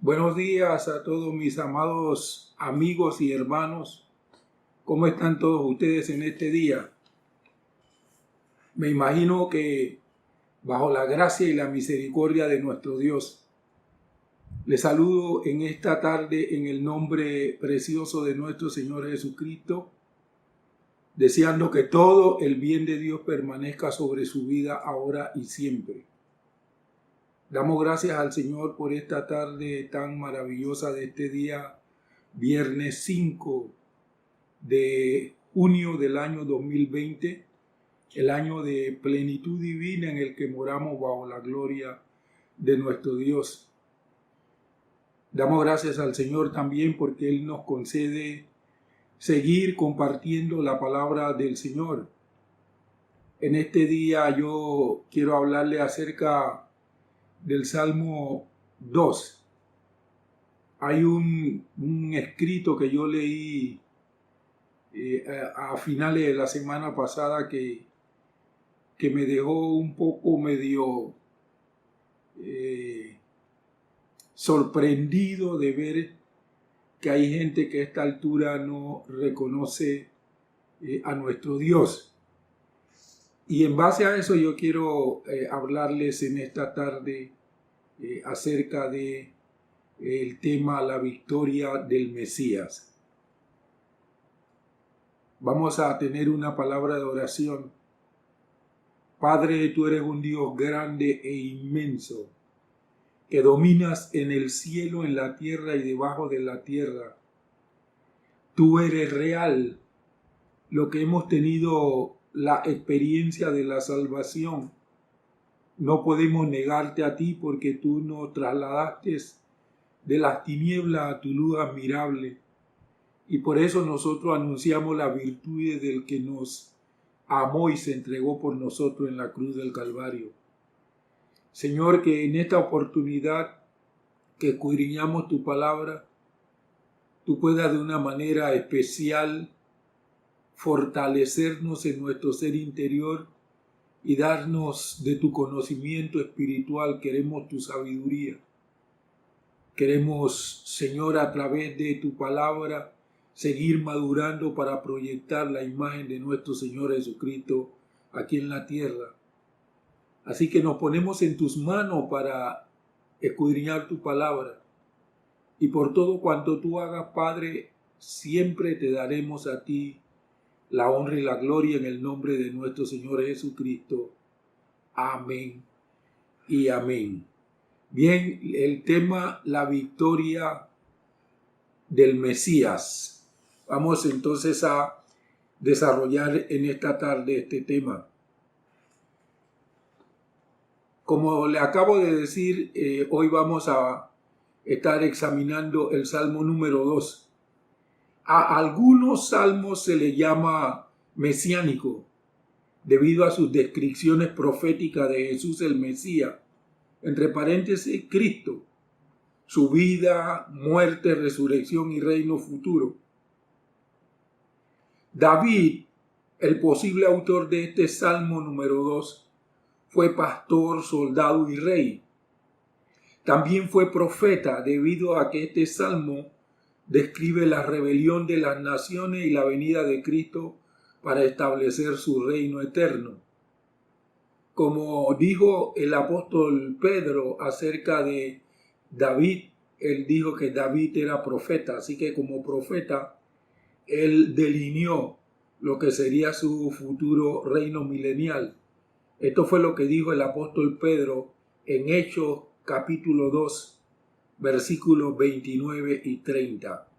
Buenos días a todos mis amados amigos y hermanos. ¿Cómo están todos ustedes en este día? Me imagino que bajo la gracia y la misericordia de nuestro Dios. Les saludo en esta tarde en el nombre precioso de nuestro Señor Jesucristo, deseando que todo el bien de Dios permanezca sobre su vida ahora y siempre. Damos gracias al Señor por esta tarde tan maravillosa de este día, viernes 5 de junio del año 2020, el año de plenitud divina en el que moramos bajo la gloria de nuestro Dios. Damos gracias al Señor también porque Él nos concede seguir compartiendo la palabra del Señor. En este día yo quiero hablarle acerca del Salmo 2. Hay un escrito que yo leí a finales de la semana pasada que me dejó un poco medio sorprendido de ver que hay gente que a esta altura no reconoce a nuestro Dios. Y en base a eso yo quiero hablarles en esta tarde acerca de el tema la victoria del Mesías. Vamos a tener una palabra de oración. Padre, tú eres un Dios grande e inmenso, que dominas en el cielo, en la tierra y debajo de la tierra. Tú eres real, lo que hemos tenido la experiencia de la salvación. No podemos negarte a ti porque tú nos trasladaste de las tinieblas a tu luz admirable. Y por eso nosotros anunciamos las virtudes del que nos amó y se entregó por nosotros en la cruz del Calvario. Señor, que en esta oportunidad que escudriñamos tu palabra, tú puedas de una manera especial fortalecernos en nuestro ser interior y darnos de tu conocimiento espiritual. Queremos tu sabiduría. Queremos, Señor, a través de tu palabra, seguir madurando para proyectar la imagen de nuestro Señor Jesucristo aquí en la tierra. Así que nos ponemos en tus manos para escudriñar tu palabra. Y por todo cuanto tú hagas, Padre, siempre te daremos a ti la honra y la gloria en el nombre de nuestro Señor Jesucristo. Amén y amén. Bien, el tema, la victoria del Mesías. Vamos entonces a desarrollar en esta tarde este tema. Como le acabo de decir, hoy vamos a estar examinando el Salmo número 2. A algunos salmos se le llama mesiánico, debido a sus descripciones proféticas de Jesús el Mesías, entre paréntesis, Cristo, su vida, muerte, resurrección y reino futuro. David, el posible autor de este Salmo número 2, fue pastor, soldado y rey. También fue profeta debido a que este Salmo describe la rebelión de las naciones y la venida de Cristo para establecer su reino eterno. Como dijo el apóstol Pedro acerca de David, él dijo que David era profeta, así que como profeta, él delineó lo que sería su futuro reino milenial. Esto fue lo que dijo el apóstol Pedro en Hechos capítulo 2, versículos 29 y 30.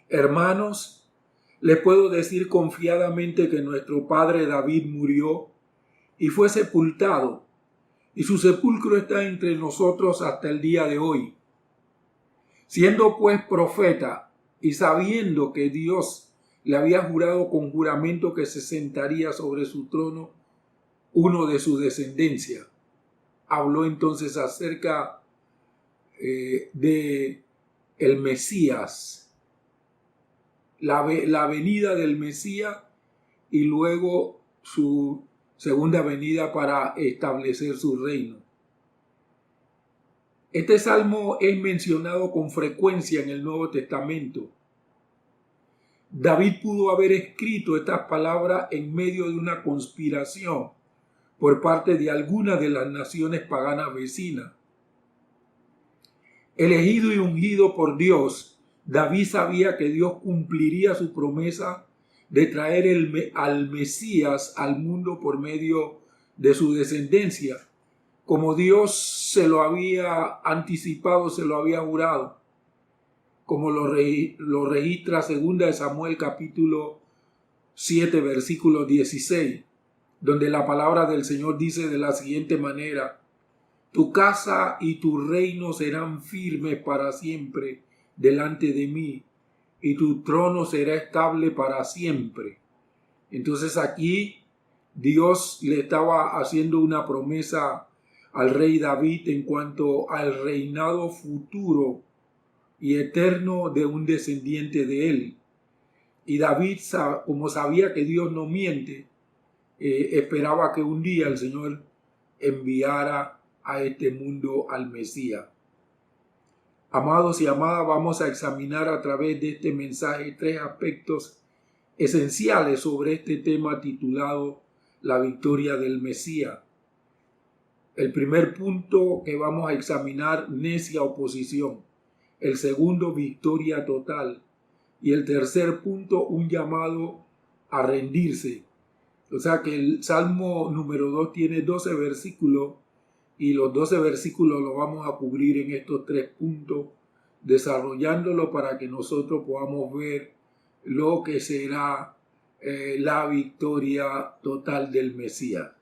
Hermanos, les puedo decir confiadamente que nuestro padre David murió y fue sepultado, y su sepulcro está entre nosotros hasta el día de hoy. Siendo pues profeta y sabiendo que Dios le había jurado con juramento que se sentaría sobre su trono uno de su descendencia, habló entonces acerca de el Mesías, la venida del Mesías y luego su segunda venida para establecer su reino. Este salmo es mencionado con frecuencia en el Nuevo Testamento. David pudo haber escrito estas palabras en medio de una conspiración por parte de algunas de las naciones paganas vecinas. Elegido y ungido por Dios, David sabía que Dios cumpliría su promesa de traer al Mesías al mundo por medio de su descendencia, como Dios se lo había anticipado, se lo había jurado, como lo registra 2 Samuel capítulo 7 versículo 16, donde la palabra del Señor dice de la siguiente manera: tu casa y tu reino serán firmes para siempre delante de mí, y tu trono será estable para siempre. Entonces aquí Dios le estaba haciendo una promesa al rey David en cuanto al reinado futuro y eterno de un descendiente de él. Y David, como sabía que Dios no miente, esperaba que un día el Señor enviara a este mundo al Mesías. Amados y amadas, vamos a examinar a través de este mensaje 3 aspectos esenciales sobre este tema titulado La victoria del Mesías. El primer punto que vamos a examinar, necia oposición. El segundo, victoria total. Y el tercer punto, un llamado a rendirse. O sea que el Salmo número 2 tiene 12 versículos y los 12 versículos los vamos a cubrir en estos 3 puntos, desarrollándolo para que nosotros podamos ver lo que será la victoria total del Mesías.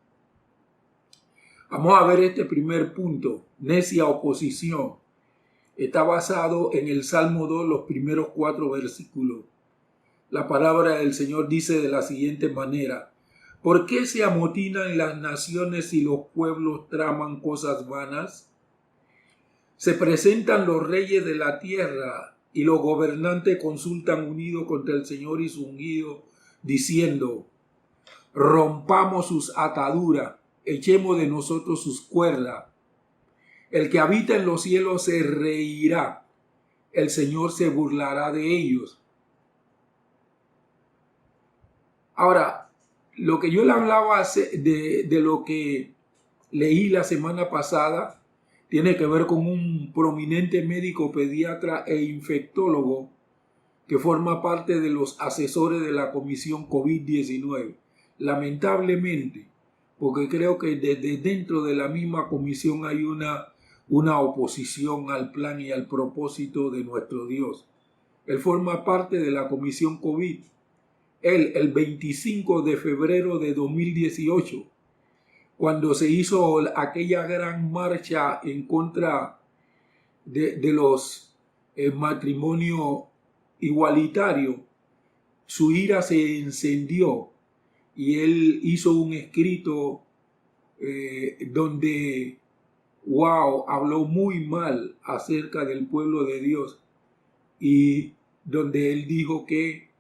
Vamos a ver este primer punto, necia oposición. Está basado en el Salmo 2, los primeros 4 versículos. La palabra del Señor dice de la siguiente manera: ¿por qué se amotinan las naciones y los pueblos traman cosas vanas? Se presentan los reyes de la tierra y los gobernantes consultan unidos contra el Señor y su ungido, diciendo: rompamos sus ataduras, echemos de nosotros sus cuerdas. El que habita en los cielos se reirá, el Señor se burlará de ellos. Ahora, lo que yo le hablaba de lo que leí la semana pasada tiene que ver con un prominente médico pediatra e infectólogo que forma parte de los asesores de la comisión COVID-19. Lamentablemente, porque creo que desde dentro de la misma comisión hay una oposición al plan y al propósito de nuestro Dios. Él forma parte de la comisión COVID. Él, el 25 de febrero de 2018, cuando se hizo aquella gran marcha en contra de los matrimonios igualitarios, su ira se encendió y él hizo un escrito donde habló muy mal acerca del pueblo de Dios, y donde él dijo que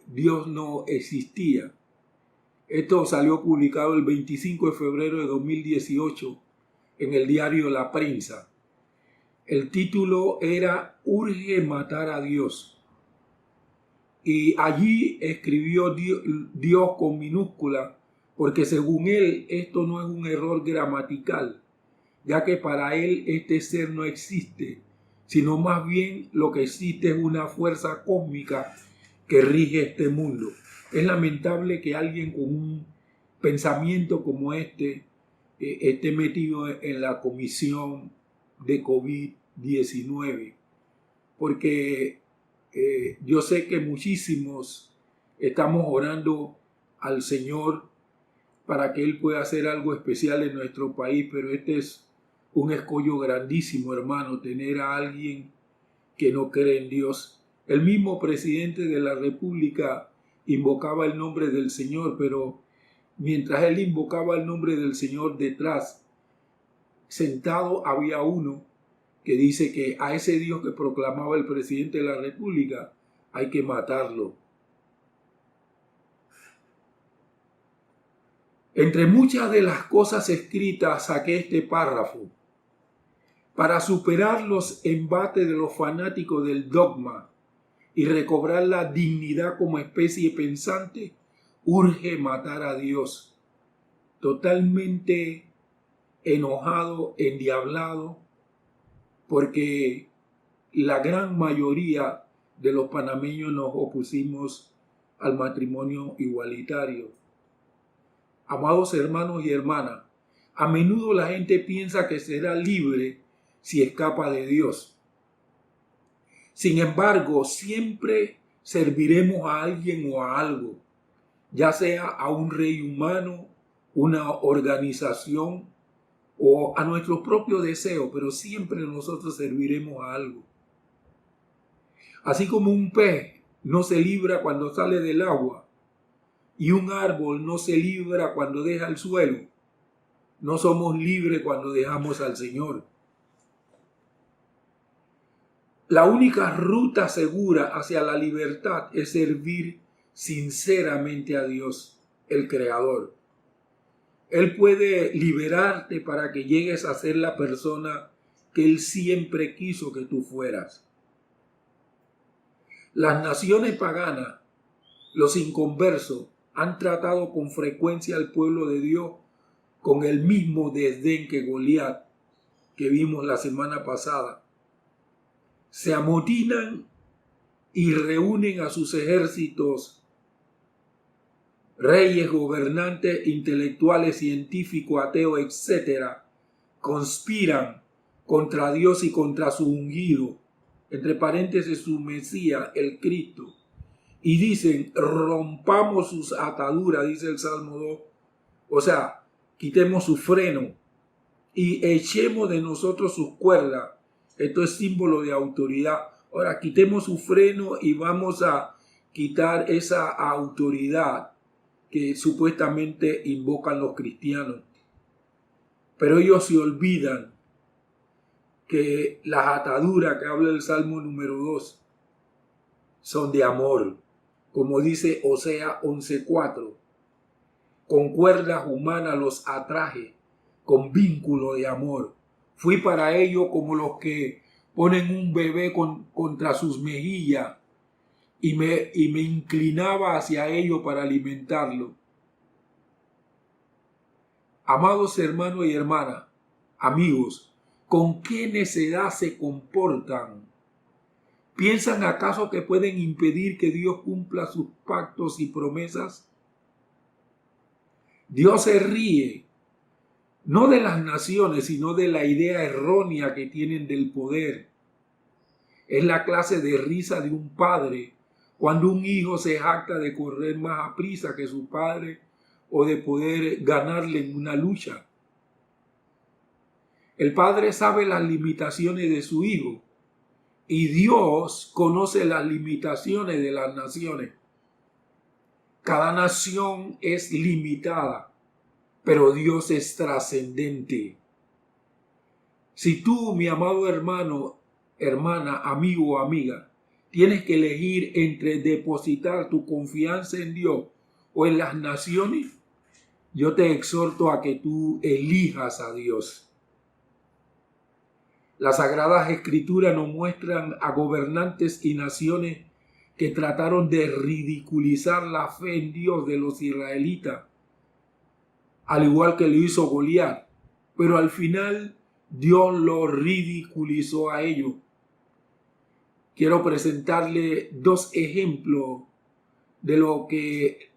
Dios no existía. Esto salió publicado el 25 de febrero de 2018 en el diario La Prensa. El título era Urge matar a Dios. Y allí escribió Dios con minúscula, porque según él esto no es un error gramatical, ya que para él este ser no existe, sino más bien lo que existe es una fuerza cósmica que rige este mundo. Es lamentable que alguien con un pensamiento como este esté metido en la comisión de COVID-19, porque yo sé que muchísimos estamos orando al Señor para que Él pueda hacer algo especial en nuestro país, pero este es un escollo grandísimo, hermano, tener a alguien que no cree en Dios. El mismo presidente de la República invocaba el nombre del Señor, pero mientras él invocaba el nombre del Señor, detrás, sentado, había uno que dice que a ese Dios que proclamaba el presidente de la República hay que matarlo. Entre muchas de las cosas escritas saqué este párrafo Para superar los embates de los fanáticos del dogma y recobrar la dignidad como especie pensante, urge matar a Dios. Totalmente enojado, endiablado, porque la gran mayoría de los panameños nos opusimos al matrimonio igualitario. Amados hermanos y hermanas, a menudo la gente piensa que será libre si escapa de Dios. Sin embargo, siempre serviremos a alguien o a algo, ya sea a un rey humano, una organización o a nuestro propio deseo, pero siempre nosotros serviremos a algo. Así como un pez no se libra cuando sale del agua y un árbol no se libra cuando deja el suelo, no somos libres cuando dejamos al Señor. La única ruta segura hacia la libertad es servir sinceramente a Dios, el Creador. Él puede liberarte para que llegues a ser la persona que Él siempre quiso que tú fueras. Las naciones paganas, los inconversos, han tratado con frecuencia al pueblo de Dios con el mismo desdén que Goliat, que vimos la semana pasada. Se amotinan y reúnen a sus ejércitos, reyes, gobernantes, intelectuales, científicos, ateos, etc. Conspiran contra Dios y contra su ungido, entre paréntesis su Mesías, el Cristo, y dicen: rompamos sus ataduras, dice el Salmo 2, o sea, quitemos su freno y echemos de nosotros sus cuerdas. Esto es símbolo de autoridad. Ahora, quitemos su freno y vamos a quitar esa autoridad que supuestamente invocan los cristianos. Pero ellos se olvidan que las ataduras que habla el Salmo número 2 son de amor. Como dice Osea 11:4, con cuerdas humanas los atraje, con vínculo de amor. Fui para ellos como los que ponen un bebé contra sus mejillas y me inclinaba hacia ellos para alimentarlo. Amados hermanos y hermanas, amigos, ¿con qué necedad se comportan? ¿Piensan acaso que pueden impedir que Dios cumpla sus pactos y promesas? Dios se ríe, no de las naciones, sino de la idea errónea que tienen del poder. Es la clase de risa de un padre cuando un hijo se jacta de correr más aprisa que su padre o de poder ganarle en una lucha. El padre sabe las limitaciones de su hijo y Dios conoce las limitaciones de las naciones. Cada nación es limitada, pero Dios es trascendente. Si tú, mi amado hermano, hermana, amigo o amiga, tienes que elegir entre depositar tu confianza en Dios o en las naciones, yo te exhorto a que tú elijas a Dios. Las Sagradas Escrituras nos muestran a gobernantes y naciones que trataron de ridiculizar la fe en Dios de los israelitas, al igual que lo hizo Goliat, pero al final Dios lo ridiculizó a ellos. Quiero presentarle dos ejemplos de lo que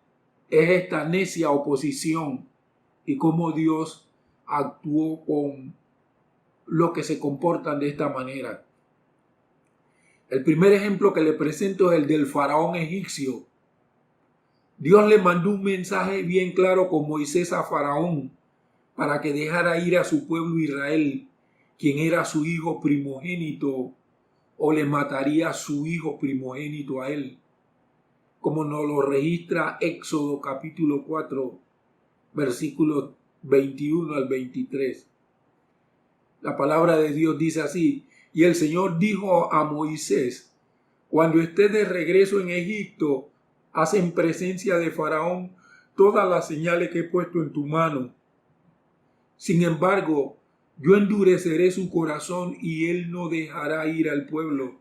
es esta necia oposición y cómo Dios actuó con los que se comportan de esta manera. El primer ejemplo que le presento es el del faraón egipcio. Dios le mandó un mensaje bien claro con Moisés a Faraón para que dejara ir a su pueblo Israel, quien era su hijo primogénito, o le mataría a su hijo primogénito a él, como nos lo registra Éxodo capítulo 4, versículos 21 al 23. La palabra de Dios dice así: y el Señor dijo a Moisés: cuando estés de regreso en Egipto, haz en presencia de Faraón todas las señales que he puesto en tu mano. Sin embargo, yo endureceré su corazón y él no dejará ir al pueblo.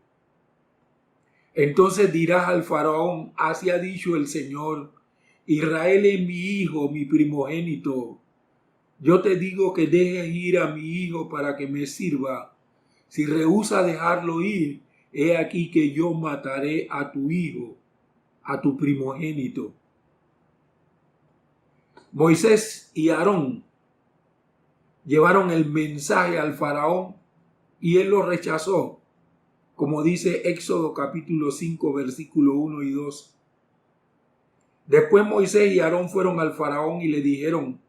Entonces dirás al faraón, así ha dicho el Señor, Israel es mi hijo, mi primogénito. Yo te digo que dejes ir a mi hijo para que me sirva. Si rehúsa dejarlo ir, he aquí que yo mataré a tu hijo, a tu primogénito. Moisés y Aarón llevaron el mensaje al faraón y él lo rechazó, como dice Éxodo capítulo 5, versículo 1 y 2. Después Moisés y Aarón fueron al faraón y le dijeron,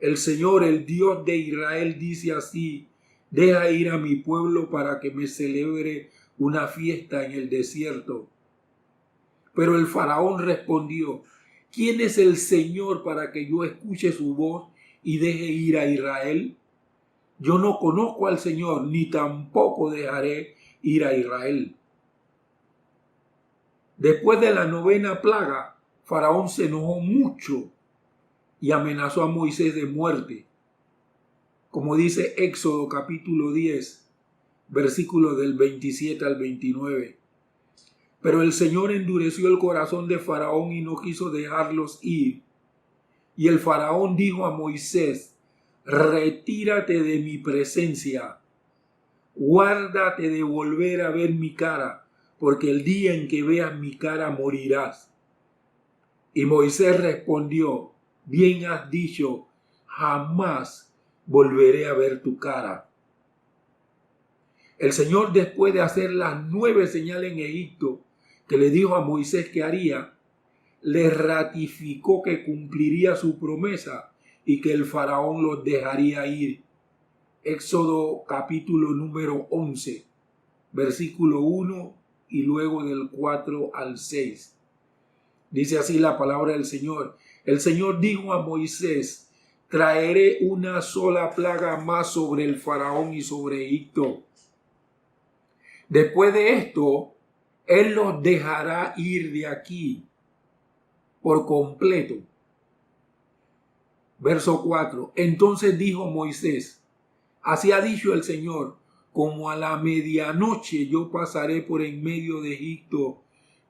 el Señor, el Dios de Israel, dice así, deja ir a mi pueblo para que me celebre una fiesta en el desierto. Pero el faraón respondió, ¿quién es el Señor para que yo escuche su voz y deje ir a Israel? Yo no conozco al Señor, ni tampoco dejaré ir a Israel. Después de la 9ª plaga, Faraón se enojó mucho y amenazó a Moisés de muerte. Como dice Éxodo capítulo 10, versículos del 27 al 29. Pero el Señor endureció el corazón de Faraón y no quiso dejarlos ir. Y el Faraón dijo a Moisés, retírate de mi presencia, guárdate de volver a ver mi cara, porque el día en que veas mi cara morirás. Y Moisés respondió, bien has dicho, jamás volveré a ver tu cara. El Señor, después de hacer las 9 señales en Egipto que le dijo a Moisés que haría, le ratificó que cumpliría su promesa y que el faraón los dejaría ir. Éxodo capítulo número 11, versículo 1 y luego del 4 al 6. Dice así la palabra del Señor. El Señor dijo a Moisés, traeré una sola plaga más sobre el faraón y sobre Egipto. Después de esto, él los dejará ir de aquí por completo. Verso 4. Entonces dijo Moisés, así ha dicho el Señor, como a la medianoche yo pasaré por en medio de Egipto,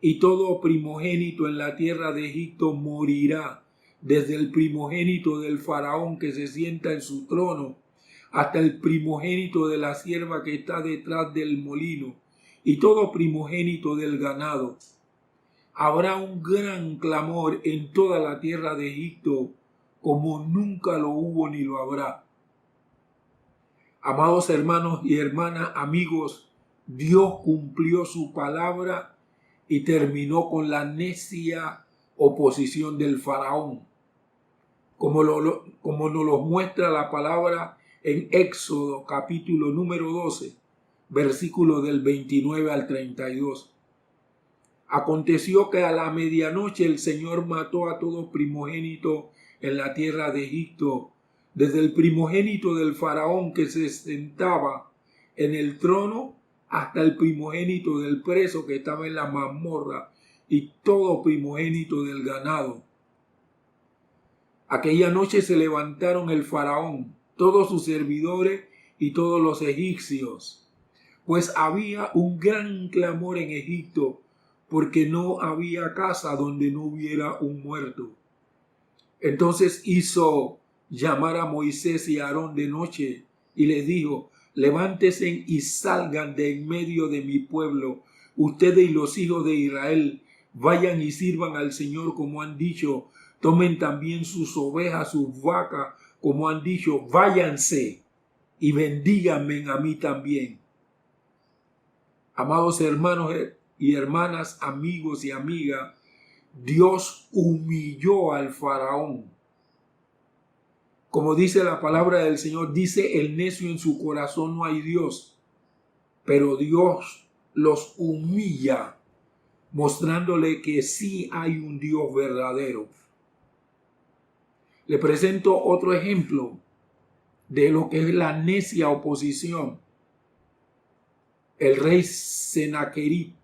y todo primogénito en la tierra de Egipto morirá, desde el primogénito del faraón que se sienta en su trono, hasta el primogénito de la sierva que está detrás del molino, y todo primogénito del ganado. Habrá un gran clamor en toda la tierra de Egipto, como nunca lo hubo ni lo habrá. Amados hermanos y hermanas, amigos, Dios cumplió su palabra y terminó con la necia oposición del faraón, como nos lo muestra la palabra en Éxodo capítulo número 12, versículos del 29 al 32. Aconteció que a la medianoche el Señor mató a todo primogénito en la tierra de Egipto, desde el primogénito del faraón que se sentaba en el trono hasta el primogénito del preso que estaba en la mazmorra y todo primogénito del ganado. Aquella noche se levantaron el faraón, todos sus servidores y todos los egipcios, pues había un gran clamor en Egipto, porque no había casa donde no hubiera un muerto. Entonces hizo llamar a Moisés y a Aarón de noche y les dijo, levántense y salgan de en medio de mi pueblo, ustedes y los hijos de Israel, vayan y sirvan al Señor como han dicho, tomen también sus ovejas, sus vacas, como han dicho, váyanse y bendíganme a mí también. Amados hermanos y hermanas, amigos y amigas, Dios humilló al faraón. Como dice la palabra del Señor, dice el necio en su corazón no hay Dios, pero Dios los humilla, mostrándole que sí hay un Dios verdadero. Le presento otro ejemplo de lo que es la necia oposición. El rey Senaquerib.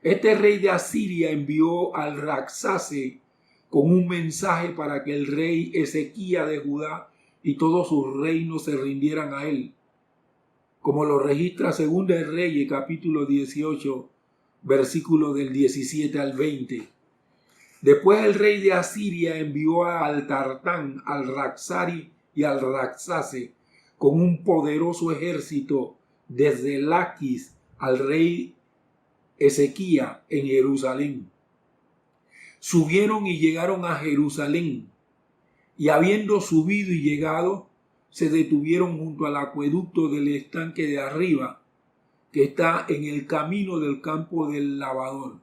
Este rey de Asiria envió al Rabsacé con un mensaje para que el rey Ezequías de Judá y todos sus reinos se rindieran a él, como lo registra Segunda de Reyes, capítulo 18, versículo del 17 al 20. Después el rey de Asiria envió al Tartán, al Raxari y al Raxase con un poderoso ejército desde Laquis al rey Ezequía en Jerusalén. Subieron y llegaron a Jerusalén, y habiendo subido y llegado, se detuvieron junto al acueducto del estanque de arriba, que está en el camino del campo del lavador.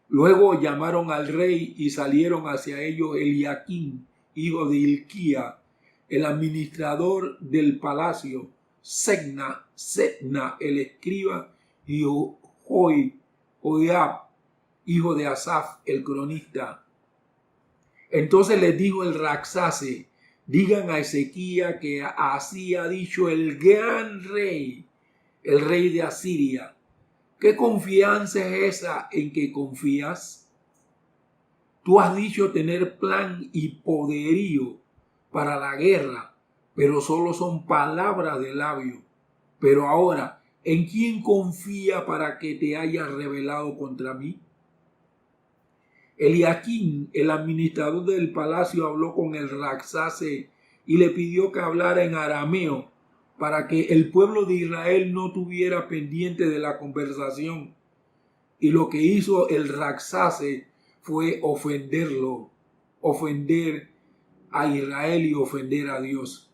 Luego llamaron al rey y salieron hacia ellos Eliaquín, hijo de Hilquía, el administrador del palacio, Sebna, el escriba, y Joiab, hijo de Asaf, el cronista. Entonces les dijo el Raxase: digan a Ezequía que así ha dicho el gran rey, el rey de Asiria. ¿Qué confianza es esa en que confías? Tú has dicho tener plan y poderío para la guerra, pero solo son palabras de labio. Pero ahora, ¿en quién confía para que te hayas rebelado contra mí? Eliaquín, el administrador del palacio, habló con el Raxase y le pidió que hablara en arameo para que el pueblo de Israel no tuviera pendiente de la conversación. Y lo que hizo el Raxase fue ofender a Israel y ofender a Dios.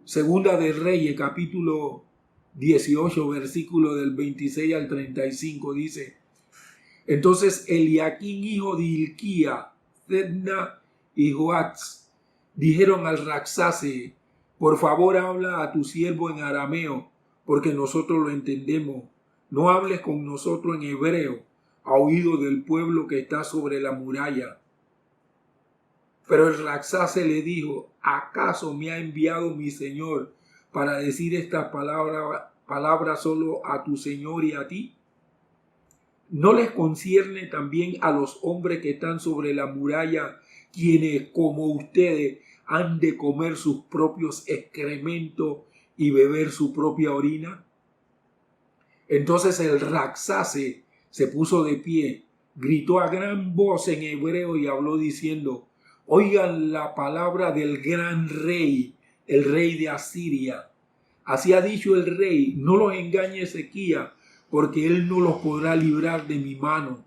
Segunda de Reyes, capítulo 18, versículo del 26 al 35 dice: entonces Eliaquín, hijo de Hilquía, Sebna y Joax dijeron al Raxase: por favor, habla a tu siervo en arameo, porque nosotros lo entendemos. No hables con nosotros en hebreo, a oído del pueblo que está sobre la muralla. Pero el Raxase le dijo: ¿acaso me ha enviado mi señor para decir estas palabras solo a tu señor y a ti? ¿No les concierne también a los hombres que están sobre la muralla, quienes como ustedes han de comer sus propios excrementos y beber su propia orina? Entonces el Raxase se puso de pie, gritó a gran voz en hebreo y habló diciendo: oigan la palabra del gran rey, el rey de Asiria. Así ha dicho el rey: no los engañe Ezequía, porque él no los podrá librar de mi mano.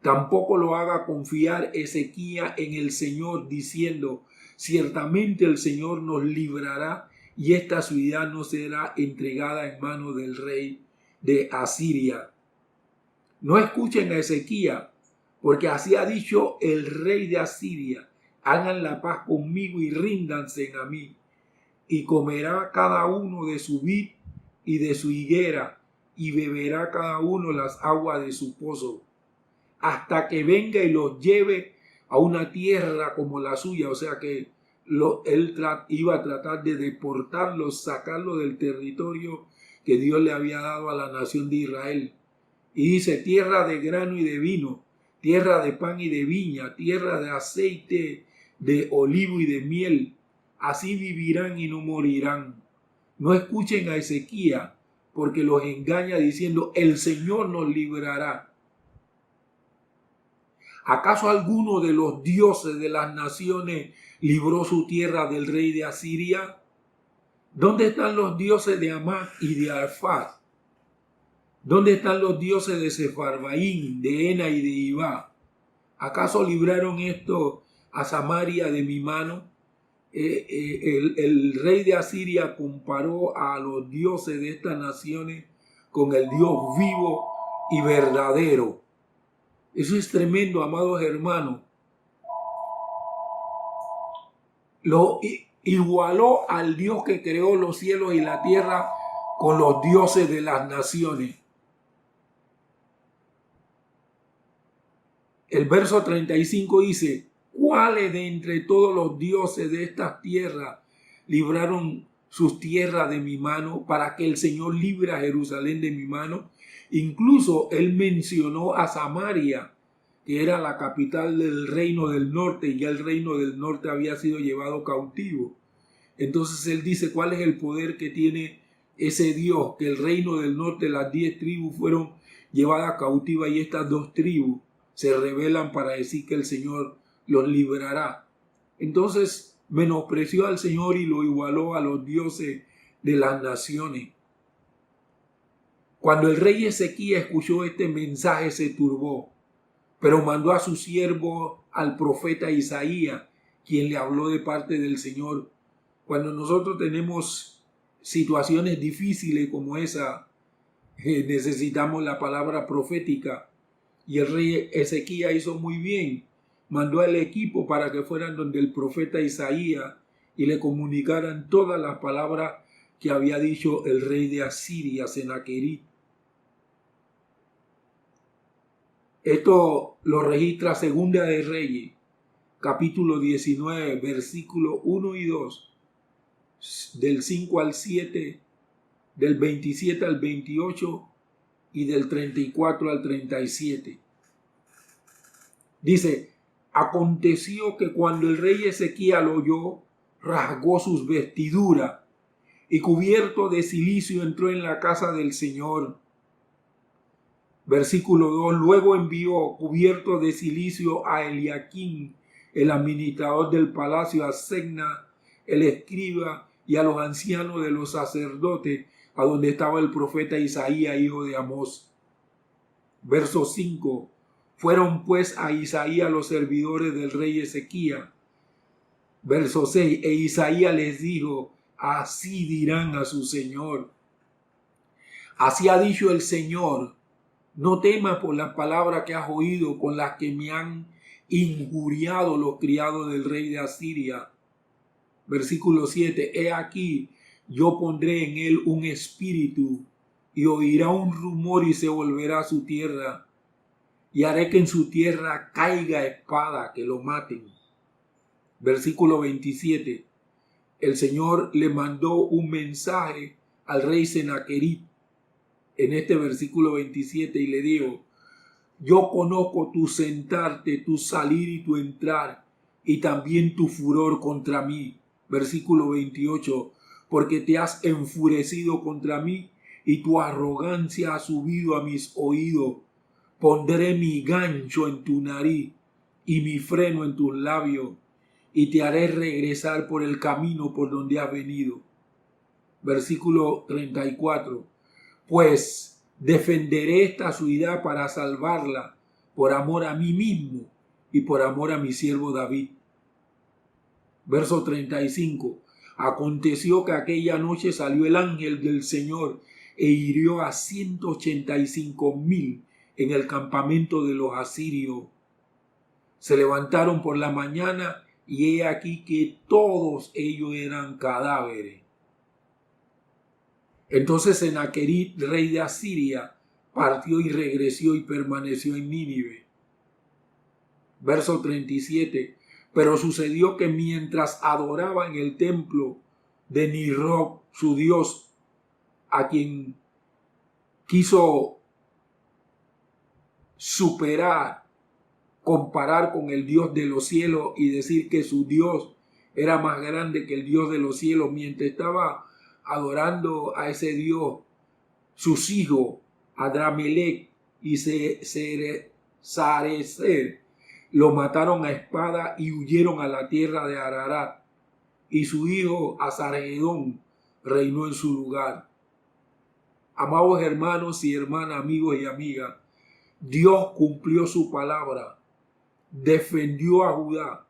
Tampoco lo haga confiar Ezequía en el Señor, diciendo: ciertamente el Señor nos librará y esta ciudad no será entregada en manos del rey de Asiria. No escuchen a Ezequía, porque así ha dicho el rey de Asiria: hagan la paz conmigo y ríndanse a mí, y comerá cada uno de su vid y de su higuera, y beberá cada uno las aguas de su pozo, hasta que venga y los lleve a una tierra como la suya. O sea que él iba a tratar de deportarlos, sacarlos del territorio que Dios le había dado a la nación de Israel. Y dice: tierra de grano y de vino, tierra de pan y de viña, tierra de aceite, de olivo y de miel. Así vivirán y no morirán. No escuchen a Ezequía, porque los engaña diciendo: el Señor nos librará. ¿Acaso alguno de los dioses de las naciones libró su tierra del rey de Asiria? ¿Dónde están los dioses de Hamath y de Arfad? ¿Dónde están los dioses de Sefarvaim, de Hena y de Ibá? ¿Acaso libraron esto a Samaria de mi mano? El rey de Asiria comparó a los dioses de estas naciones con el Dios vivo y verdadero. Eso es tremendo, amados hermanos. Lo igualó al Dios que creó los cielos y la tierra con los dioses de las naciones. El verso 35 dice: ¿cuáles de entre todos los dioses de estas tierras libraron sus tierras de mi mano, para que el Señor libre a Jerusalén de mi mano? Incluso él mencionó a Samaria que era la capital del reino del norte, y ya el reino del norte había sido llevado cautivo. Entonces él dice, ¿cuál es el poder que tiene ese Dios? Que el reino del norte, las 10 tribus fueron llevadas cautivas, y estas 2 tribus se rebelan para decir que el Señor los librará. Entonces menospreció al Señor y lo igualó a los dioses de las naciones. Cuando el rey Ezequías escuchó este mensaje, se turbó, pero mandó a su siervo, al profeta Isaías, quien le habló de parte del Señor. Cuando nosotros tenemos situaciones difíciles como esa, necesitamos la palabra profética. Y el rey Ezequías hizo muy bien. Mandó al equipo para que fueran donde el profeta Isaías y le comunicaran todas las palabras que había dicho el rey de Asiria, Senaquerib. Esto lo registra Segunda de Reyes, capítulo 19, versículos 1 y 2, del 5 al 7, del 27 al 28 y del 34 al 37. Dice, aconteció que cuando el rey Ezequías lo oyó, rasgó sus vestiduras y cubierto de cilicio entró en la casa del Señor. Versículo 2, luego envió cubierto de cilicio a Eliaquim, el administrador del palacio, a Sebna, el escriba, y a los ancianos de los sacerdotes, a donde estaba el profeta Isaías, hijo de Amós. Verso 5, fueron pues a Isaías los servidores del rey Ezequías. Verso 6, e Isaías les dijo, así dirán a su Señor. Así ha dicho el Señor, no temas por las palabras que has oído, con las que me han injuriado los criados del rey de Asiria. Versículo 7, he aquí, yo pondré en él un espíritu, y oirá un rumor y se volverá a su tierra, y haré que en su tierra caiga espada, que lo maten. Versículo 27, el Señor le mandó un mensaje al rey Senaquerib en este versículo 27 y le dijo, yo conozco tu sentarte, tu salir y tu entrar, y también tu furor contra mí. Versículo 28, porque te has enfurecido contra mí y tu arrogancia ha subido a mis oídos. Pondré mi gancho en tu nariz y mi freno en tus labios, y te haré regresar por el camino por donde has venido. Versículo 34, pues defenderé esta ciudad para salvarla por amor a mí mismo y por amor a mi siervo David. Verso 35, aconteció que aquella noche salió el ángel del Señor e hirió a 185,000 en el campamento de los asirios. Se levantaron por la mañana y he aquí que todos ellos eran cadáveres. Entonces Senaquerib, rey de Asiria, partió y regresó y permaneció en Nínive. Verso 37. Pero sucedió que mientras adoraba en el templo de Nisroch, su dios, a quien quiso superar, comparar con el Dios de los cielos y decir que su Dios era más grande que el Dios de los cielos, mientras estaba adorando a ese Dios, sus hijos, Adramelech y Sarecer, lo mataron a espada y huyeron a la tierra de Ararat, y su hijo Asarhedón reinó en su lugar. Amados hermanos y hermanas, amigos y amigas, Dios cumplió su palabra, defendió a Judá,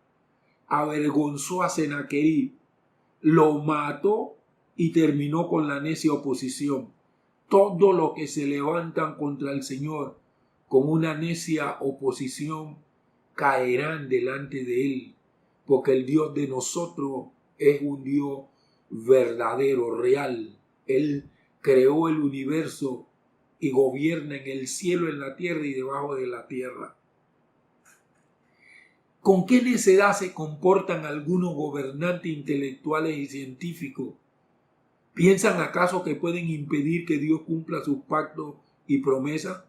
avergonzó a Senaquerib, lo mató y terminó con la necia oposición. Todo lo que se levantan contra el Señor con una necia oposición caerán delante de Él, porque el Dios de nosotros es un Dios verdadero, real. Él creó el universo y gobierna en el cielo, en la tierra y debajo de la tierra. ¿Con qué necedad se comportan algunos gobernantes intelectuales y científicos? ¿Piensan acaso que pueden impedir que Dios cumpla sus pactos y promesas?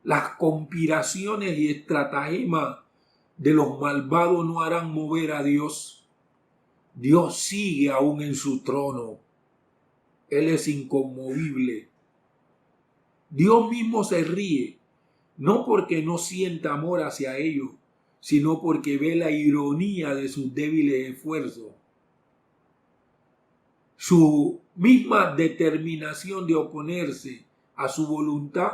Las conspiraciones y estratagemas de los malvados no harán mover a Dios. Dios sigue aún en su trono. Él es inconmovible. Dios mismo se ríe, no porque no sienta amor hacia ellos, sino porque ve la ironía de sus débiles esfuerzos. Su misma determinación de oponerse a su voluntad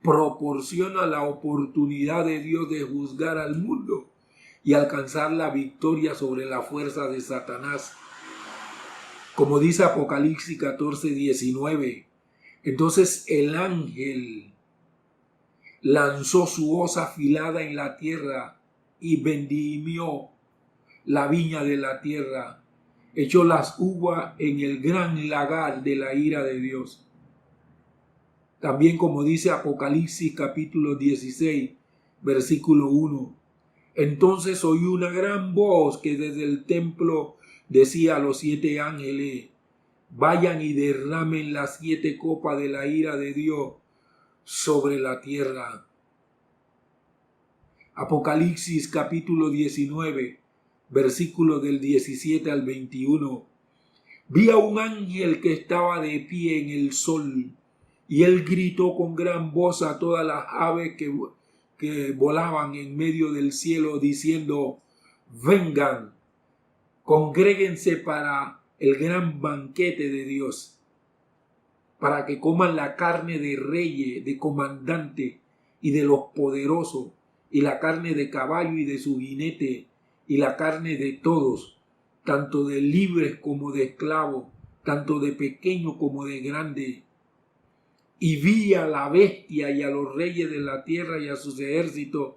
proporciona la oportunidad de Dios de juzgar al mundo y alcanzar la victoria sobre la fuerza de Satanás. Como dice Apocalipsis 14:19, entonces el ángel lanzó su hoz afilada en la tierra y vendimió la viña de la tierra, echó las uvas en el gran lagar de la ira de Dios. También como dice Apocalipsis capítulo 16, versículo 1, entonces oí una gran voz que desde el templo decía a los 7 ángeles, vayan y derramen las 7 copas de la ira de Dios sobre la tierra. Apocalipsis capítulo 19, versículos del 17 al 21. Vi a un ángel que estaba de pie en el sol, y él gritó con gran voz a todas las aves que volaban en medio del cielo, diciendo, vengan, congréguense para el gran banquete de Dios, para que coman la carne de reyes, de comandantes y de los poderosos, y la carne de caballo y de su jinete, y la carne de todos, tanto de libres como de esclavos, tanto de pequeños como de grandes. Y vi a la bestia y a los reyes de la tierra y a sus ejércitos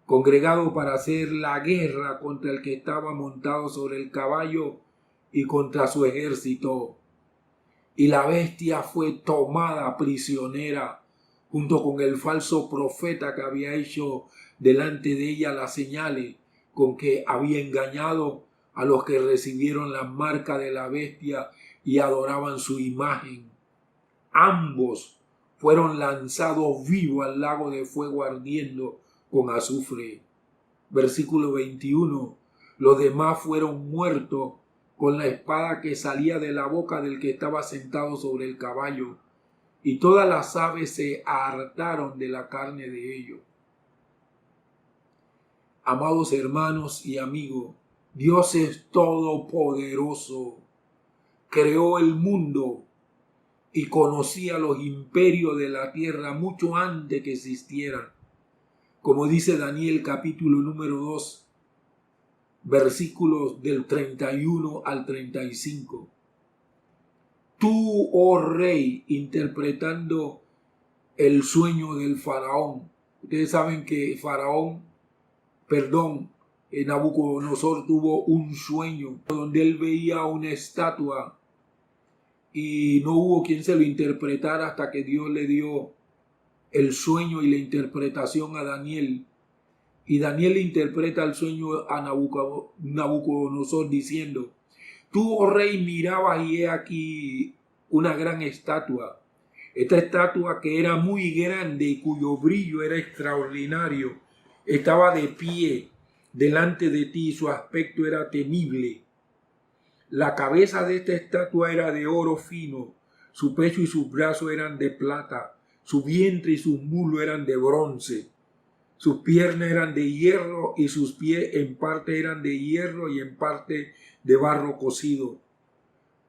congregados para hacer la guerra contra el que estaba montado sobre el caballo y contra su ejército. Y la bestia fue tomada prisionera junto con el falso profeta que había hecho delante de ella las señales con que había engañado a los que recibieron la marca de la bestia y adoraban su imagen. Ambos fueron lanzados vivos al lago de fuego ardiendo con azufre. Versículo 21. Los demás fueron muertos con la espada que salía de la boca del que estaba sentado sobre el caballo, y todas las aves se hartaron de la carne de ellos. Amados hermanos y amigos, Dios es todopoderoso. Creó el mundo y conocía los imperios de la tierra mucho antes que existieran. Como dice Daniel capítulo número 2, versículos del 31 al 35. Tú, oh rey, interpretando el sueño del faraón. Ustedes saben que Nabucodonosor tuvo un sueño donde él veía una estatua y no hubo quien se lo interpretara hasta que Dios le dio el sueño y la interpretación a Daniel. Y Daniel interpreta el sueño a Nabucodonosor diciendo, tú, oh rey, mirabas y he aquí una gran estatua. Esta estatua que era muy grande y cuyo brillo era extraordinario, estaba de pie delante de ti y su aspecto era temible. La cabeza de esta estatua era de oro fino, su pecho y sus brazos eran de plata, su vientre y sus muslos eran de bronce. Sus piernas eran de hierro y sus pies en parte eran de hierro y en parte de barro cocido.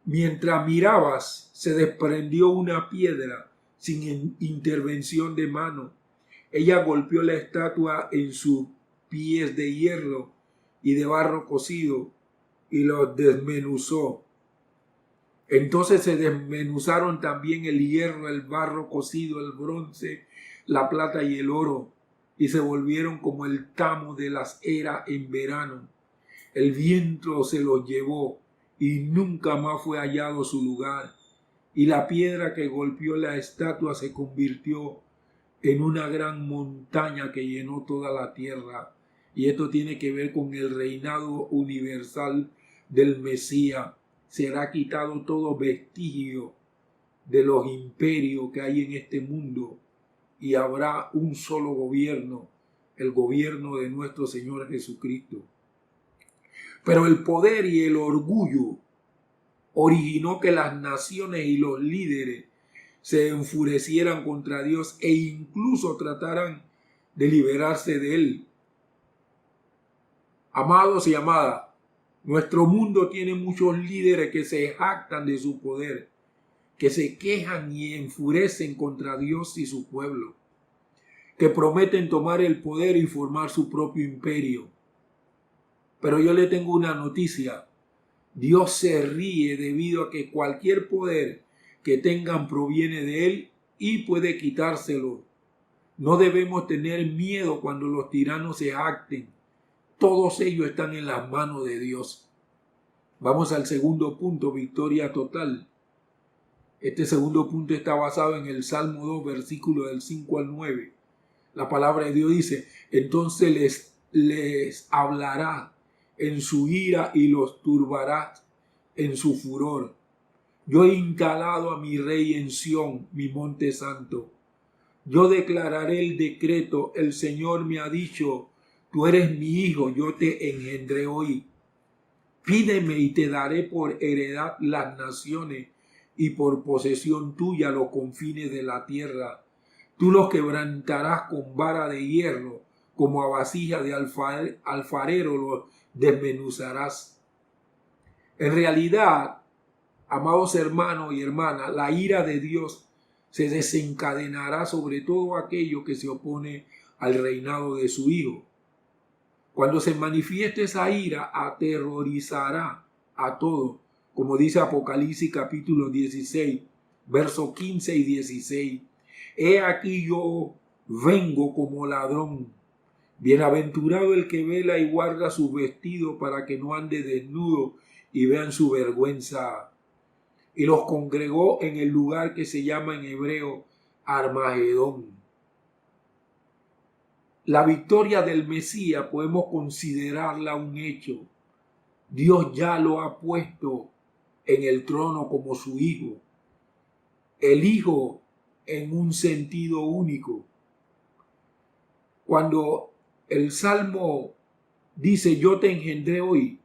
Mientras mirabas, se desprendió una piedra sin intervención de mano. Ella golpeó la estatua en sus pies de hierro y de barro cocido y los desmenuzó. Entonces se desmenuzaron también el hierro, el barro cocido, el bronce, la plata y el oro, y se volvieron como el tamo de las eras en verano. El viento se los llevó y nunca más fue hallado su lugar. Y la piedra que golpeó la estatua se convirtió en una gran montaña que llenó toda la tierra. Y esto tiene que ver con el reinado universal del Mesías. Será quitado todo vestigio de los imperios que hay en este mundo y habrá un solo gobierno, el gobierno de nuestro Señor Jesucristo. Pero el poder y el orgullo originó que las naciones y los líderes se enfurecieran contra Dios e incluso trataran de liberarse de Él. Amados y amadas, nuestro mundo tiene muchos líderes que se jactan de su poder, que se quejan y enfurecen contra Dios y su pueblo, que prometen tomar el poder y formar su propio imperio. Pero yo le tengo una noticia. Dios se ríe debido a que cualquier poder que tengan proviene de Él y puede quitárselo. No debemos tener miedo cuando los tiranos se jacten. Todos ellos están en las manos de Dios. Vamos al segundo punto, victoria total. Este segundo punto está basado en el Salmo 2, versículos del 5 al 9. La palabra de Dios dice: entonces les hablará en su ira y los turbará en su furor. Yo he instalado a mi rey en Sión, mi monte santo. Yo declararé el decreto. El Señor me ha dicho: tú eres mi hijo, yo te engendré hoy. Pídeme y te daré por heredad las naciones y por posesión tuya los confines de la tierra. Tú los quebrantarás con vara de hierro, como a vasija de alfarero los desmenuzarás. En realidad, amados hermanos y hermanas, la ira de Dios se desencadenará sobre todo aquello que se opone al reinado de su Hijo. Cuando se manifieste esa ira, aterrorizará a todos, como dice Apocalipsis capítulo 16, versos 15 y 16. He aquí yo vengo como ladrón. Bienaventurado el que vela y guarda su vestido para que no ande desnudo y vean su vergüenza. Y los congregó en el lugar que se llama en hebreo Armagedón. La victoria del Mesías podemos considerarla un hecho. Dios ya lo ha puesto en el trono como su Hijo. El Hijo en un sentido único. Cuando el Salmo dice: yo te engendré hoy,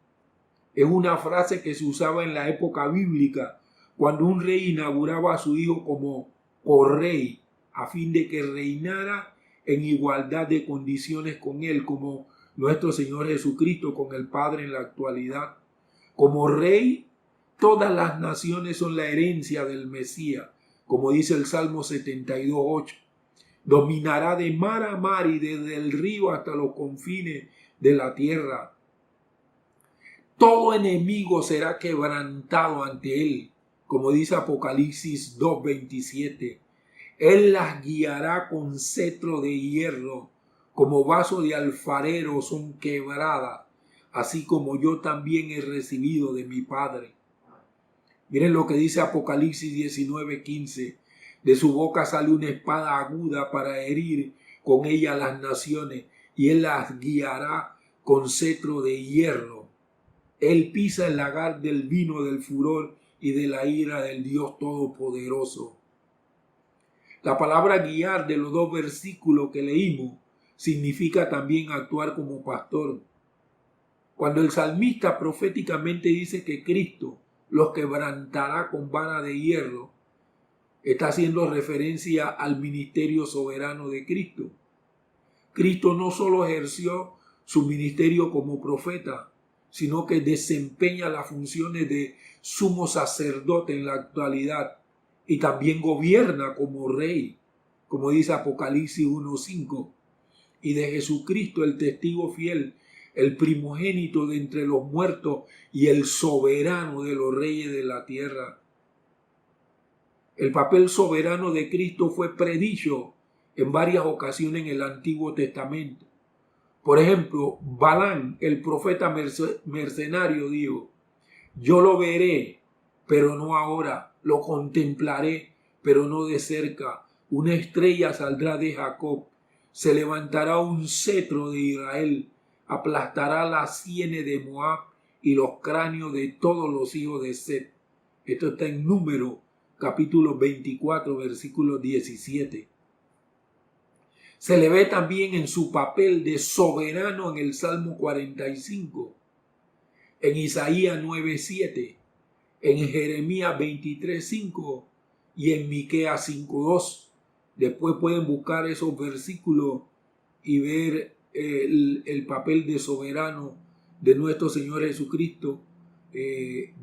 es una frase que se usaba en la época bíblica cuando un rey inauguraba a su hijo como por rey, a fin de que reinara en igualdad de condiciones con él, como nuestro Señor Jesucristo con el Padre en la actualidad. Como rey, todas las naciones son la herencia del Mesías, como dice el Salmo 72:8. Dominará de mar a mar y desde el río hasta los confines de la tierra. Todo enemigo será quebrantado ante él, como dice Apocalipsis 2:27. Él las guiará con cetro de hierro, como vaso de alfarero son quebradas, así como yo también he recibido de mi Padre. Miren lo que dice Apocalipsis 19:15. De su boca sale una espada aguda para herir con ella las naciones, y él las guiará con cetro de hierro. Él pisa el lagar del vino del furor y de la ira del Dios Todopoderoso. La palabra guiar de los dos versículos que leímos significa también actuar como pastor. Cuando el salmista proféticamente dice que Cristo los quebrantará con vara de hierro, está haciendo referencia al ministerio soberano de Cristo. Cristo no solo ejerció su ministerio como profeta, sino que desempeña las funciones de sumo sacerdote en la actualidad y también gobierna como rey, como dice Apocalipsis 1:5, y de Jesucristo el testigo fiel, el primogénito de entre los muertos y el soberano de los reyes de la tierra. El papel soberano de Cristo fue predicho en varias ocasiones en el Antiguo Testamento. Por ejemplo, Balán, el profeta mercenario, dijo: yo lo veré, pero no ahora, lo contemplaré, pero no de cerca. Una estrella saldrá de Jacob, se levantará un cetro de Israel, aplastará las sienes de Moab y los cráneos de todos los hijos de Set. Esto está en Números, capítulo 24, versículo 17. Se le ve también en su papel de soberano en el Salmo 45, en Isaías 9:7, en Jeremías 23:5 y en Miqueas 5:2. Después pueden buscar esos versículos y ver el papel de soberano de nuestro Señor Jesucristo,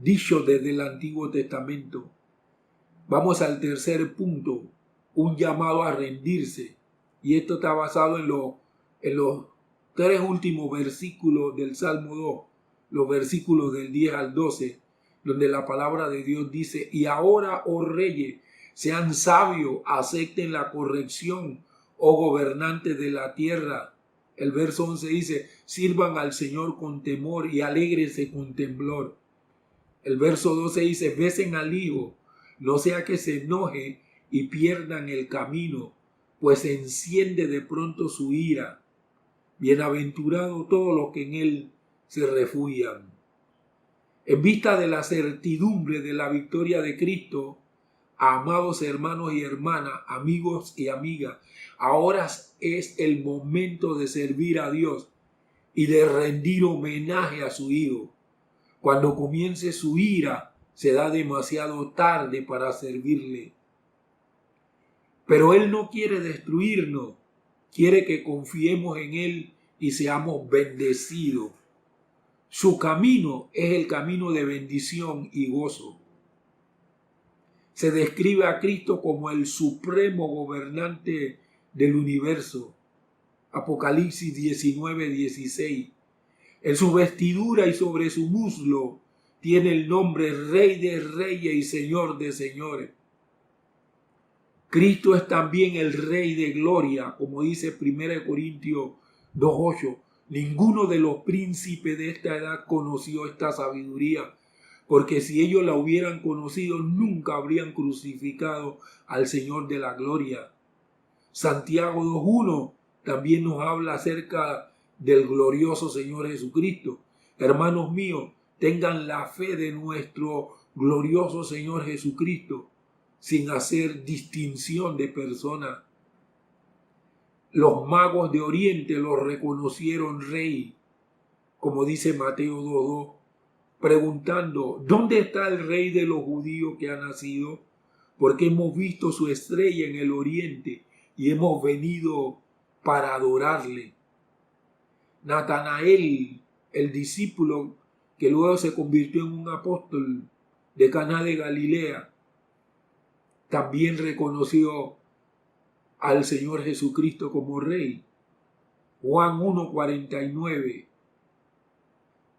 dicho desde el Antiguo Testamento. Vamos al tercer punto, un llamado a rendirse. Y esto está basado en los tres últimos versículos del Salmo 2, los versículos del 10 al 12, donde la palabra de Dios dice: y ahora, oh reyes, sean sabios, acepten la corrección, oh gobernantes de la tierra. El verso 11 dice: sirvan al Señor con temor y alégrense con temblor. El verso 12 dice: besen al Hijo, no sea que se enoje y pierdan el camino, pues enciende de pronto su ira. Bienaventurados todos los que en él se refugian. En vista de la certidumbre de la victoria de Cristo, amados hermanos y hermanas, amigos y amigas, ahora es el momento de servir a Dios y de rendir homenaje a su Hijo. Cuando comience su ira, será demasiado tarde para servirle. Pero Él no quiere destruirnos, quiere que confiemos en Él y seamos bendecidos. Su camino es el camino de bendición y gozo. Se describe a Cristo como el supremo gobernante del universo. Apocalipsis 19:16. En su vestidura y sobre su muslo tiene el nombre Rey de Reyes y Señor de Señores. Cristo es también el Rey de Gloria, como dice 1 Corintios 2:8. Ninguno de los príncipes de esta edad conoció esta sabiduría, porque si ellos la hubieran conocido, nunca habrían crucificado al Señor de la Gloria. Santiago 2:1 también nos habla acerca del glorioso Señor Jesucristo. Hermanos míos, tengan la fe de nuestro glorioso Señor Jesucristo, sin hacer distinción de personas. Los magos de Oriente lo reconocieron rey, como dice Mateo 2:2, preguntando: ¿dónde está el rey de los judíos que ha nacido? Porque hemos visto su estrella en el oriente y hemos venido para adorarle. Natanael, el discípulo que luego se convirtió en un apóstol de Caná de Galilea, también reconoció al Señor Jesucristo como Rey. Juan 1:49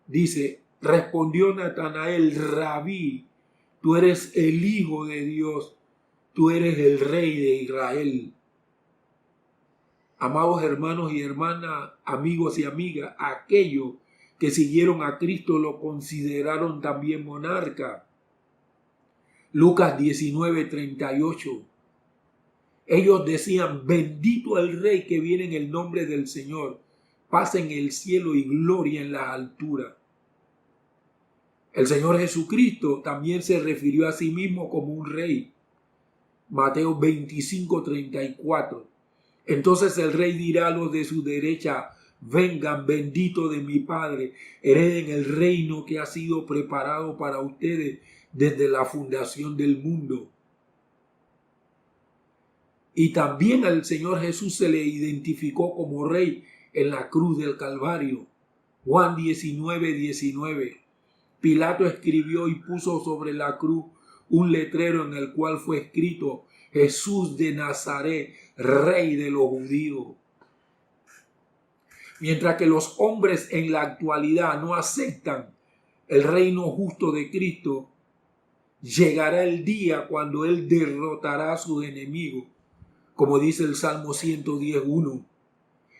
dice: respondió Natanael: Rabí, tú eres el Hijo de Dios, tú eres el Rey de Israel. Amados hermanos y hermanas, amigos y amigas, aquellos que siguieron a Cristo lo consideraron también monarca. Lucas 19:38. Ellos decían: bendito el Rey que viene en el nombre del Señor, paz en el cielo y gloria en las alturas. El Señor Jesucristo también se refirió a sí mismo como un rey. Mateo 25:34. Entonces el rey dirá a los de su derecha: vengan, benditos de mi Padre, hereden el reino que ha sido preparado para ustedes desde la fundación del mundo. Y también al Señor Jesús se le identificó como rey en la cruz del Calvario. Juan 19:19. Pilato escribió y puso sobre la cruz un letrero en el cual fue escrito: Jesús de Nazaret, Rey de los judíos. Mientras que los hombres en la actualidad no aceptan el reino justo de Cristo, llegará el día cuando Él derrotará a sus enemigos, como dice el Salmo 110:1.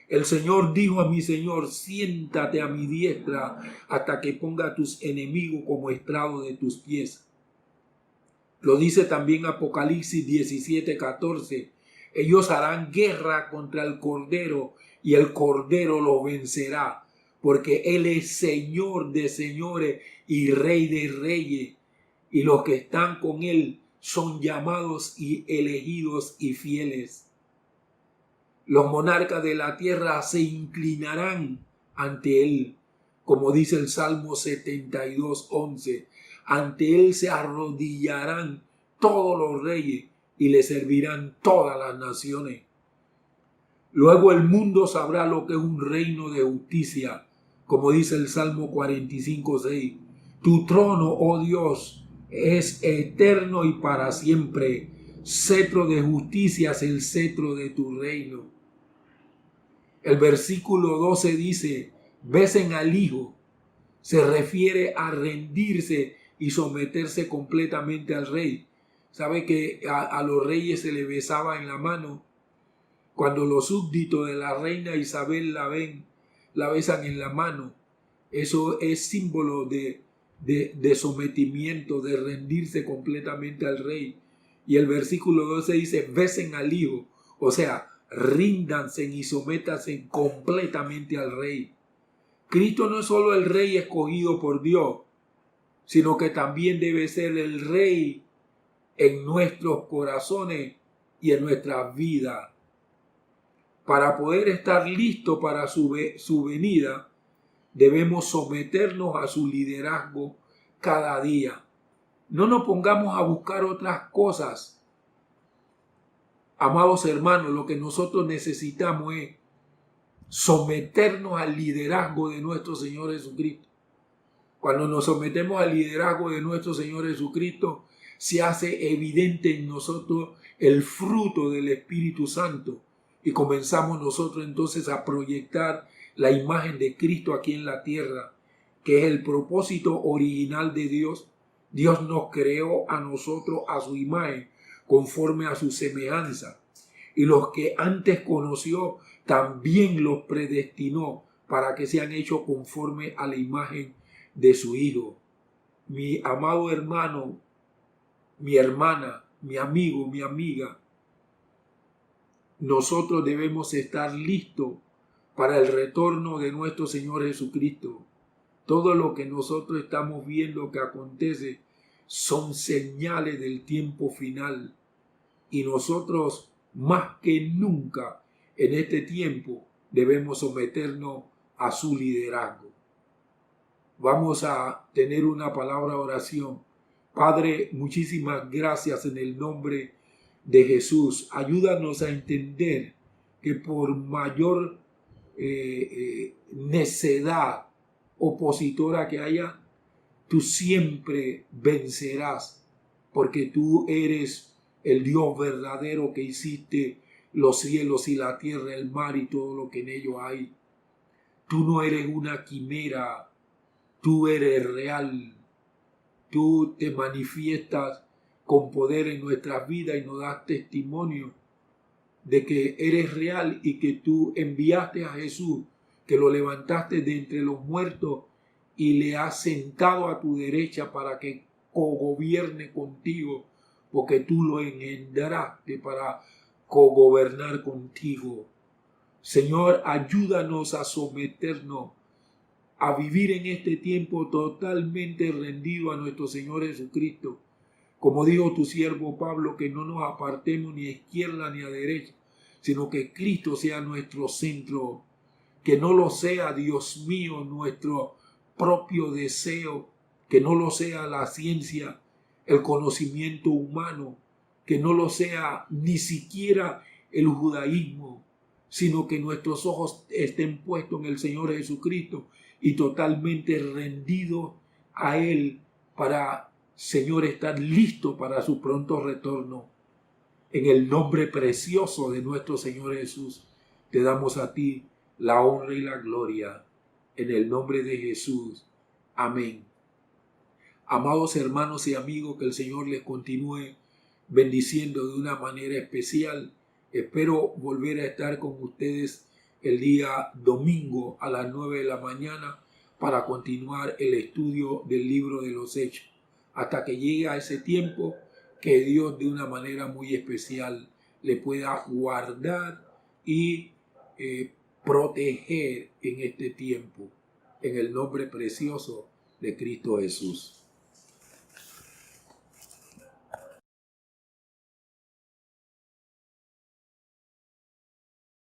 El Señor dijo a mi Señor: siéntate a mi diestra hasta que ponga a tus enemigos como estrado de tus pies. Lo dice también Apocalipsis 17:14. Ellos harán guerra contra el Cordero y el Cordero los vencerá, porque Él es Señor de señores y Rey de reyes, y los que están con Él son llamados y elegidos y fieles. Los monarcas de la tierra se inclinarán ante él, como dice el Salmo 72:11. Ante él se arrodillarán todos los reyes y le servirán todas las naciones. Luego el mundo sabrá lo que es un reino de justicia, como dice el Salmo 45:6. Tu trono, oh Dios, es eterno y para siempre. Cetro de justicia es el cetro de tu reino. El versículo 12 dice, besen al Hijo. Se refiere a rendirse y someterse completamente al rey. ¿Sabe que a los reyes se les besaba en la mano? Cuando los súbditos de la reina Isabel la besan en la mano. Eso es símbolo de sometimiento, de rendirse completamente al rey. Y el versículo 12 dice, besen al Hijo. O sea, ríndanse y sométanse completamente al rey. Cristo no es solo el rey escogido por Dios, sino que también debe ser el rey en nuestros corazones y en nuestras vidas. Para poder estar listos para su venida, debemos someternos a su liderazgo cada día. No nos pongamos a buscar otras cosas. Amados hermanos, lo que nosotros necesitamos es someternos al liderazgo de nuestro Señor Jesucristo. Cuando nos sometemos al liderazgo de nuestro Señor Jesucristo, se hace evidente en nosotros el fruto del Espíritu Santo y comenzamos nosotros entonces a proyectar la imagen de Cristo aquí en la tierra, que es el propósito original de Dios. Dios nos creó a nosotros a su imagen, conforme a su semejanza. Y los que antes conoció, también los predestinó para que sean hechos conforme a la imagen de su Hijo. Mi amado hermano, mi hermana, mi amigo, mi amiga, nosotros debemos estar listos para el retorno de nuestro Señor Jesucristo. Todo lo que nosotros estamos viendo que acontece son señales del tiempo final. Y nosotros, más que nunca en este tiempo, debemos someternos a su liderazgo. Vamos a tener una palabra de oración. Padre, muchísimas gracias en el nombre de Jesús. Ayúdanos a entender que por mayor necedad opositora que haya, tú siempre vencerás, porque tú eres el Dios verdadero que hiciste los cielos y la tierra, el mar y todo lo que en ellos hay. Tú no eres una quimera, tú eres real. Tú te manifiestas con poder en nuestras vidas y nos das testimonio de que eres real y que tú enviaste a Jesús, que lo levantaste de entre los muertos y le has sentado a tu derecha para que cogobierne contigo, porque tú lo engendraste para cogobernar contigo. Señor, ayúdanos a someternos, a vivir en este tiempo totalmente rendido a nuestro Señor Jesucristo. Como dijo tu siervo Pablo, que no nos apartemos ni a izquierda ni a derecha, sino que Cristo sea nuestro centro, que no lo sea, Dios mío, nuestro propio deseo, que no lo sea la ciencia, el conocimiento humano, que no lo sea ni siquiera el judaísmo, sino que nuestros ojos estén puestos en el Señor Jesucristo y totalmente rendidos a Él para, Señor, estar listo para su pronto retorno. En el nombre precioso de nuestro Señor Jesús, te damos a ti la honra y la gloria. En el nombre de Jesús. Amén. Amados hermanos y amigos, que el Señor les continúe bendiciendo de una manera especial. Espero volver a estar con ustedes el día domingo a las 9 de la mañana para continuar el estudio del libro de los Hechos. Hasta que llegue a ese tiempo, que Dios de una manera muy especial le pueda guardar y proteger en este tiempo. En el nombre precioso de Cristo Jesús.